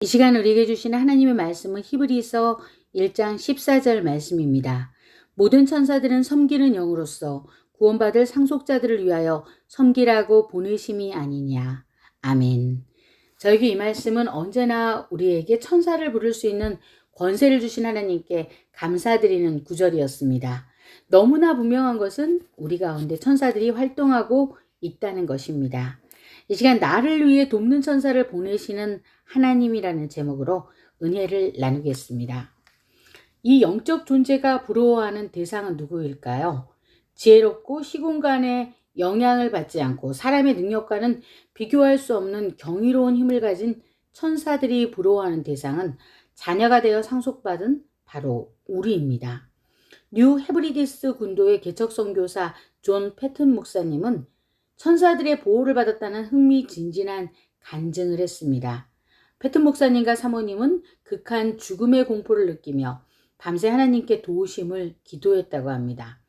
이 시간 우리에게 주시는 하나님의 말씀은 히브리서 1장 14절 말씀입니다. 모든 천사들은 섬기는 영으로서 구원받을 상속자들을 위하여 섬기라고 보내심이 아니냐. 아멘. 저에게 이 말씀은 언제나 우리에게 천사를 부를 수 있는 권세를 주신 하나님께 감사드리는 구절이었습니다. 너무나 분명한 것은 우리 가운데 천사들이 활동하고 있다는 것입니다. 이 시간 나를 위해 돕는 천사를 보내시는 하나님이라는 제목으로 은혜를 나누겠습니다. 이 영적 존재가 부러워하는 대상은 누구일까요? 지혜롭고 시공간에 영향을 받지 않고 사람의 능력과는 비교할 수 없는 경이로운 힘을 가진 천사들이 부러워하는 대상은 자녀가 되어 상속받은 바로 우리입니다. 뉴 헤브리디스 군도의 개척 선교사 존 패튼 목사님은 천사들의 보호를 받았다는 흥미진진한 간증을 했습니다. 패튼 목사님과 사모님은 극한 죽음의 공포를 느끼며 밤새 하나님께 도우심을 기도했다고 합니다.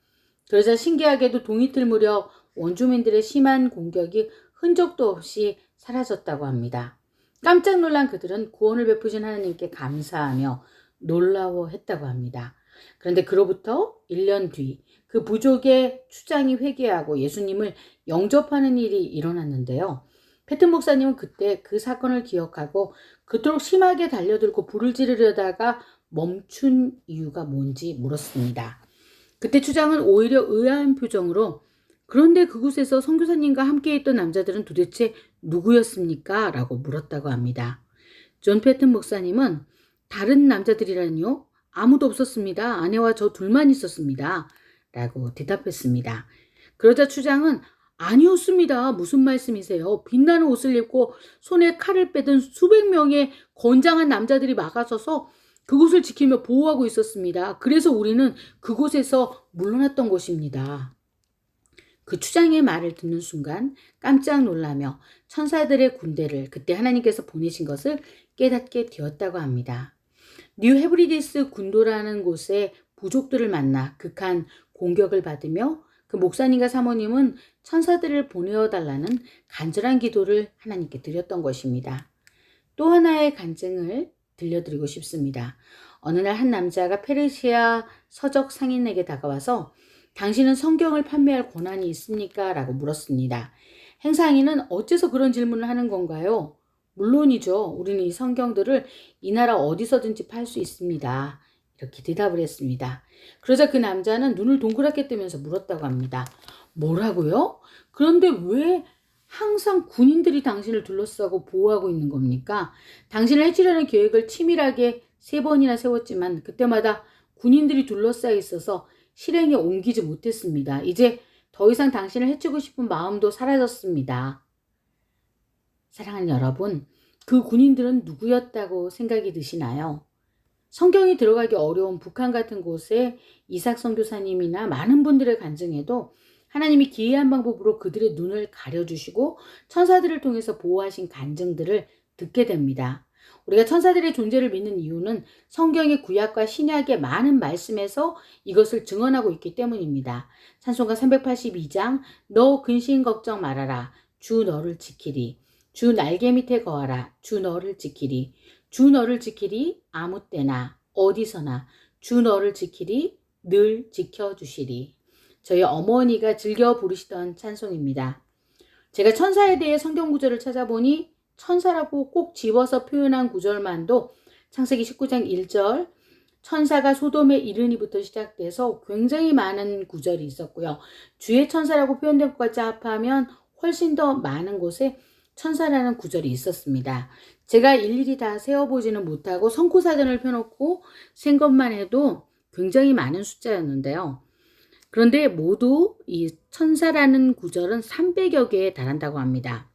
그러자 신기하게도 동이틀 무렵 원주민들의 심한 공격이 흔적도 없이 사라졌다고 합니다. 깜짝 놀란 그들은 구원을 베푸신 하나님께 감사하며 놀라워했다고 합니다. 그런데 그로부터 1년 뒤 그 부족의 추장이 회개하고 예수님을 영접하는 일이 일어났는데요. 패튼 목사님은 그때 그 사건을 기억하고 그토록 심하게 달려들고 불을 지르려다가 멈춘 이유가 뭔지 물었습니다. 그때 추장은 오히려 의아한 표정으로 그런데 그곳에서 선교사님과 함께 있던 남자들은 도대체 누구였습니까? 라고 물었다고 합니다. 존 패튼 목사님은 다른 남자들이라니요? 아무도 없었습니다. 아내와 저 둘만 있었습니다. 라고 대답했습니다. 그러자 추장은 아니었습니다. 무슨 말씀이세요? 빛나는 옷을 입고 손에 칼을 빼든 수백 명의 건장한 남자들이 막아서서 그곳을 지키며 보호하고 있었습니다. 그래서 우리는 그곳에서 물러났던 것입니다. 그 추장의 말을 듣는 순간 깜짝 놀라며 천사들의 군대를 그때 하나님께서 보내신 것을 깨닫게 되었다고 합니다. 뉴 헤브리디스 군도라는 곳에 부족들을 만나 극한 공격을 받으며 그 목사님과 사모님은 천사들을 보내어달라는 간절한 기도를 하나님께 드렸던 것입니다. 또 하나의 간증을 들려드리고 싶습니다. 어느 날 한 남자가 페르시아 서적 상인에게 다가와서 당신은 성경을 판매할 권한이 있습니까? 라고 물었습니다. 행상인은 어째서 그런 질문을 하는 건가요? 물론이죠. 우리는 이 성경들을 이 나라 어디서든지 팔 수 있습니다. 이렇게 대답을 했습니다. 그러자 그 남자는 눈을 동그랗게 뜨면서 물었다고 합니다. 뭐라고요? 그런데 왜 항상 군인들이 당신을 둘러싸고 보호하고 있는 겁니까? 당신을 해치려는 계획을 치밀하게 3번이나 세웠지만 그때마다 군인들이 둘러싸여 있어서 실행에 옮기지 못했습니다. 이제 더 이상 당신을 해치고 싶은 마음도 사라졌습니다. 사랑하는 여러분, 그 군인들은 누구였다고 생각이 드시나요? 성경이 들어가기 어려운 북한 같은 곳에 이삭 선교사님이나 많은 분들의 간증에도 하나님이 기이한 방법으로 그들의 눈을 가려주시고 천사들을 통해서 보호하신 간증들을 듣게 됩니다. 우리가 천사들의 존재를 믿는 이유는 성경의 구약과 신약의 많은 말씀에서 이것을 증언하고 있기 때문입니다. 찬송가 382장 너 근심 걱정 말아라 주 너를 지키리 주 날개 밑에 거하라 주 너를 지키리 주 너를 지키리 아무 때나 어디서나 주 너를 지키리 늘 지켜주시리. 저희 어머니가 즐겨 부르시던 찬송입니다. 제가 천사에 대해 성경 구절을 찾아보니 천사라고 꼭 집어서 표현한 구절만도 창세기 19장 1절 천사가 소돔에 이르니부터 시작돼서 굉장히 많은 구절이 있었고요. 주의 천사라고 표현된 것까지 합하면 훨씬 더 많은 곳에 천사라는 구절이 있었습니다. 제가 일일이 다 세어보지는 못하고 성구사전을 펴놓고 센 것만 해도 굉장히 많은 숫자였는데요. 그런데 모두 이 천사라는 구절은 300여 개에 달한다고 합니다.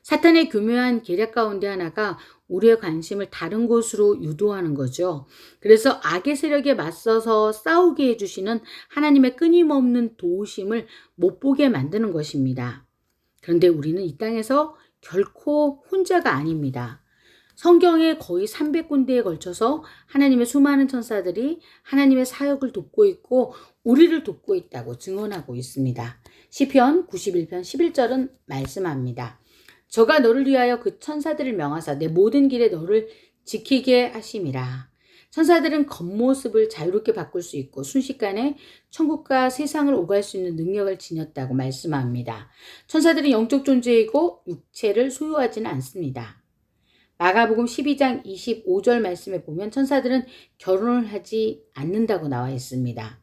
사탄의 교묘한 계략 가운데 하나가 우리의 관심을 다른 곳으로 유도하는 거죠. 그래서 악의 세력에 맞서서 싸우게 해주시는 하나님의 끊임없는 도우심을 못 보게 만드는 것입니다. 그런데 우리는 이 땅에서 결코 혼자가 아닙니다. 성경에 거의 300군데에 걸쳐서 하나님의 수많은 천사들이 하나님의 사역을 돕고 있고 우리를 돕고 있다고 증언하고 있습니다. 시편 91편 11절은 말씀합니다. 저가 너를 위하여 그 천사들을 명하사 내 모든 길에 너를 지키게 하심이라. 천사들은 겉모습을 자유롭게 바꿀 수 있고 순식간에 천국과 세상을 오갈 수 있는 능력을 지녔다고 말씀합니다. 천사들은 영적 존재이고 육체를 소유하지는 않습니다. 마가복음 12장 25절 말씀에 보면 천사들은 결혼을 하지 않는다고 나와 있습니다.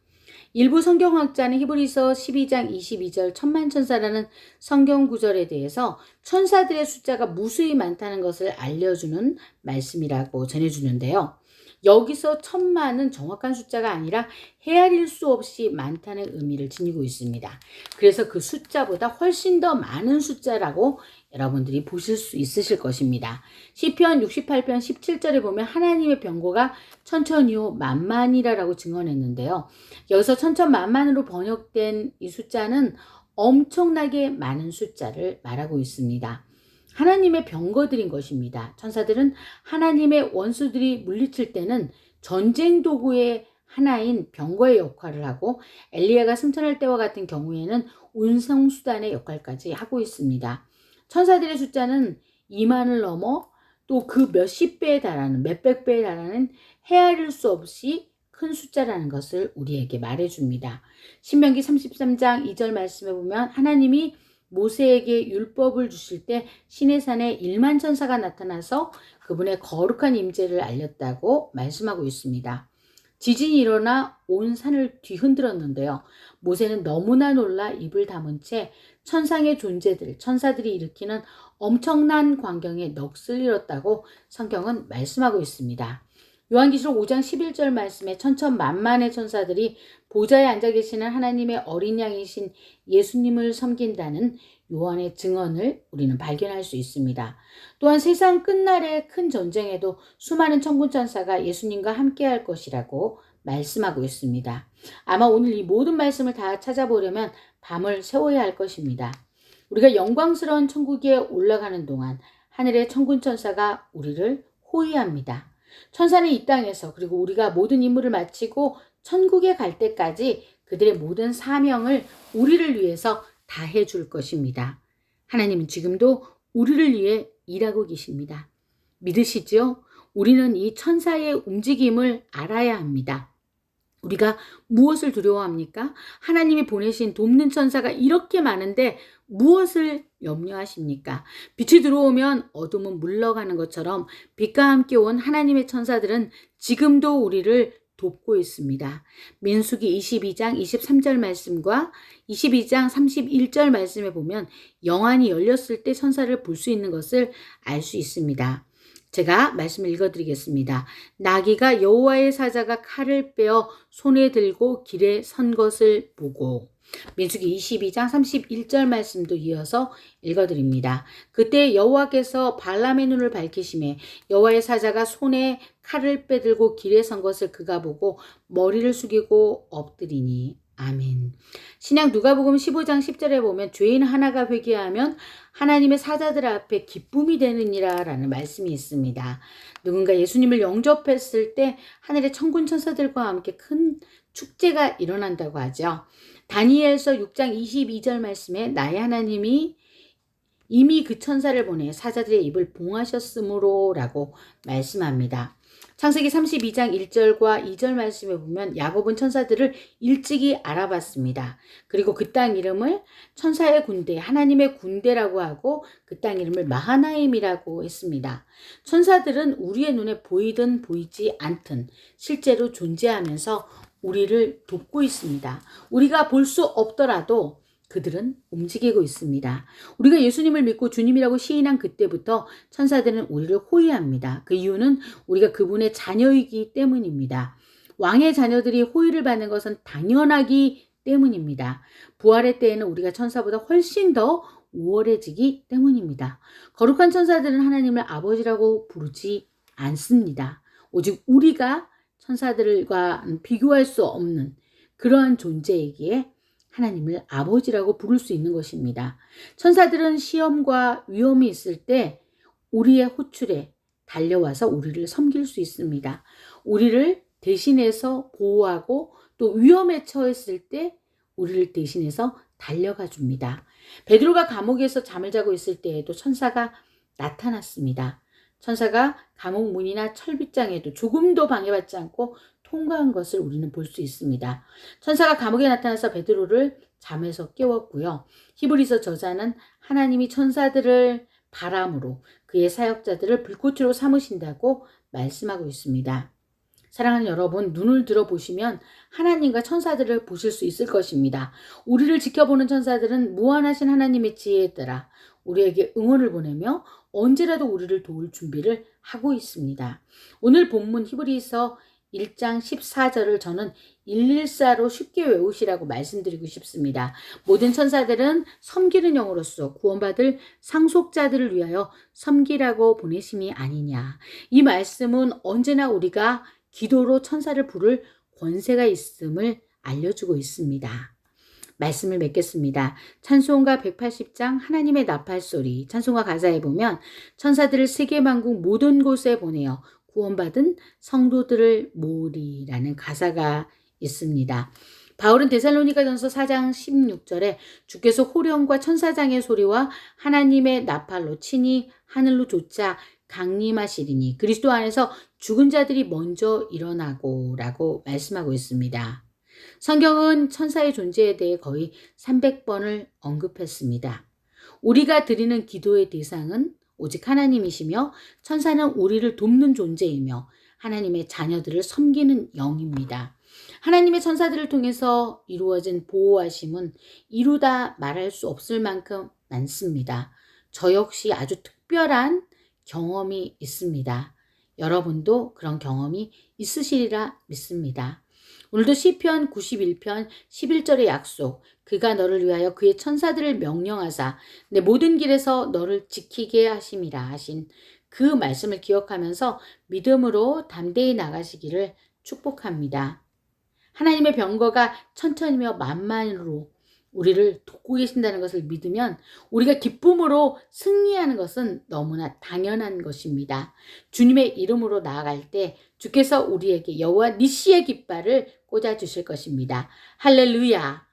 일부 성경학자는 히브리서 12장 22절 천만천사라는 성경 구절에 대해서 천사들의 숫자가 무수히 많다는 것을 알려주는 말씀이라고 전해주는데요. 여기서 천만은 정확한 숫자가 아니라 헤아릴 수 없이 많다는 의미를 지니고 있습니다. 그래서 그 숫자보다 훨씬 더 많은 숫자라고 여러분들이 보실 수 있으실 것입니다. 시편 68편 17절에 보면 하나님의 병거가 천천히요 만만이라고 증언했는데요. 여기서 천천만만으로 번역된 이 숫자는 엄청나게 많은 숫자를 말하고 있습니다. 하나님의 병거들인 것입니다. 천사들은 하나님의 원수들이 물리칠 때는 전쟁 도구의 하나인 병거의 역할을 하고 엘리야가 승천할 때와 같은 경우에는 운송수단의 역할까지 하고 있습니다. 천사들의 숫자는 2만을 넘어 또 그 몇십 배에 달하는 몇백 배에 달하는 헤아릴 수 없이 큰 숫자라는 것을 우리에게 말해줍니다. 신명기 33장 2절 말씀에 보면 하나님이 모세에게 율법을 주실 때 시내산에 1만 천사가 나타나서 그분의 거룩한 임재를 알렸다고 말씀하고 있습니다. 지진이 일어나 온 산을 뒤흔들었는데요. 모세는 너무나 놀라 입을 다문 채 천상의 존재들, 천사들이 일으키는 엄청난 광경에 넋을 잃었다고 성경은 말씀하고 있습니다. 요한계시록 5장 11절 말씀에 천천만만의 천사들이 보좌에 앉아 계시는 하나님의 어린 양이신 예수님을 섬긴다는 요한의 증언을 우리는 발견할 수 있습니다. 또한 세상 끝날의 큰 전쟁에도 수많은 천군 천사가 예수님과 함께할 것이라고 말씀하고 있습니다. 아마 오늘 이 모든 말씀을 다 찾아보려면 밤을 새워야 할 것입니다. 우리가 영광스러운 천국에 올라가는 동안 하늘의 천군 천사가 우리를 호위합니다. 천사는 이 땅에서 그리고 우리가 모든 임무를 마치고 천국에 갈 때까지 그들의 모든 사명을 우리를 위해서 다 해줄 것입니다. 하나님은 지금도 우리를 위해 일하고 계십니다. 믿으시죠? 우리는 이 천사의 움직임을 알아야 합니다. 우리가 무엇을 두려워합니까? 하나님이 보내신 돕는 천사가 이렇게 많은데 무엇을 염려하십니까? 빛이 들어오면 어둠은 물러가는 것처럼 빛과 함께 온 하나님의 천사들은 지금도 우리를 돕고 있습니다. 민수기 22장 23절 말씀과 22장 31절 말씀에 보면 영안이 열렸을 때 천사를 볼 수 있는 것을 알 수 있습니다. 제가 말씀을 읽어드리겠습니다. 나귀가 여호와의 사자가 칼을 빼어 손에 들고 길에 선 것을 보고 민수기 22장 31절 말씀도 이어서 읽어드립니다. 그때 여호와께서 발람의 눈을 밝히시매 여호와의 사자가 손에 칼을 빼들고 길에 선 것을 그가 보고 머리를 숙이고 엎드리니 아멘. 신약 누가복음 15장 10절에 보면 죄인 하나가 회개하면 하나님의 사자들 앞에 기쁨이 되느니라 라는 말씀이 있습니다. 누군가 예수님을 영접했을 때 하늘의 천군 천사들과 함께 큰 축제가 일어난다고 하죠. 다니엘서 6장 22절 말씀에 나의 하나님이 이미 그 천사를 보내 사자들의 입을 봉하셨으므로 라고 말씀합니다. 창세기 32장 1절과 2절 말씀에 보면 야곱은 천사들을 일찍이 알아봤습니다. 그리고 그 땅 이름을 천사의 군대, 하나님의 군대라고 하고 그 땅 이름을 마하나임이라고 했습니다. 천사들은 우리의 눈에 보이든 보이지 않든 실제로 존재하면서 우리를 돕고 있습니다. 우리가 볼 수 없더라도 그들은 움직이고 있습니다. 우리가 예수님을 믿고 주님이라고 시인한 그때부터 천사들은 우리를 호위합니다. 그 이유는 우리가 그분의 자녀이기 때문입니다. 왕의 자녀들이 호위를 받는 것은 당연하기 때문입니다. 부활의 때에는 우리가 천사보다 훨씬 더 우월해지기 때문입니다. 거룩한 천사들은 하나님을 아버지라고 부르지 않습니다. 오직 우리가 천사들과 비교할 수 없는 그러한 존재이기에 하나님을 아버지라고 부를 수 있는 것입니다. 천사들은 시험과 위험이 있을 때 우리의 호출에 달려와서 우리를 섬길 수 있습니다. 우리를 대신해서 보호하고 또 위험에 처했을 때 우리를 대신해서 달려가 줍니다. 베드로가 감옥에서 잠을 자고 있을 때에도 천사가 나타났습니다. 천사가 감옥 문이나 철빗장에도 조금도 방해받지 않고 통과한 것을 우리는 볼 수 있습니다. 천사가 감옥에 나타나서 베드로를 잠에서 깨웠고요. 히브리서 저자는 하나님이 천사들을 바람으로 그의 사역자들을 불꽃으로 삼으신다고 말씀하고 있습니다. 사랑하는 여러분, 눈을 들어보시면 하나님과 천사들을 보실 수 있을 것입니다. 우리를 지켜보는 천사들은 무한하신 하나님의 지혜에 따라 우리에게 응원을 보내며 언제라도 우리를 도울 준비를 하고 있습니다. 오늘 본문 히브리서 1장 14절을 저는 114로 쉽게 외우시라고 말씀드리고 싶습니다. 모든 천사들은 섬기는 영으로서 구원받을 상속자들을 위하여 섬기라고 보내심이 아니냐. 이 말씀은 언제나 우리가 기도로 천사를 부를 권세가 있음을 알려주고 있습니다. 말씀을 맺겠습니다. 찬송가 180장 하나님의 나팔소리 찬송가 가사에 보면 천사들을 세계만국 모든 곳에 보내어 구원받은 성도들을 모으리라는 가사가 있습니다. 바울은 데살로니가전서 4장 16절에 주께서 호령과 천사장의 소리와 하나님의 나팔로 친히 하늘로 쫓아 강림하시리니 그리스도 안에서 죽은 자들이 먼저 일어나고 라고 말씀하고 있습니다. 성경은 천사의 존재에 대해 거의 300번을 언급했습니다. 우리가 드리는 기도의 대상은 오직 하나님이시며 천사는 우리를 돕는 존재이며 하나님의 자녀들을 섬기는 영입니다. 하나님의 천사들을 통해서 이루어진 보호하심은 이루다 말할 수 없을 만큼 많습니다. 저 역시 아주 특별한 경험이 있습니다. 여러분도 그런 경험이 있으시리라 믿습니다. 오늘도 시편 91편 11절의 약속, 그가 너를 위하여 그의 천사들을 명령하사 내 모든 길에서 너를 지키게 하심이라 하신 그 말씀을 기억하면서 믿음으로 담대히 나가시기를 축복합니다. 하나님의 병거가 천천히며 만만으로 우리를 돕고 계신다는 것을 믿으면 우리가 기쁨으로 승리하는 것은 너무나 당연한 것입니다. 주님의 이름으로 나아갈 때 주께서 우리에게 여호와 니시의 깃발을 꽂아주실 것입니다. 할렐루야!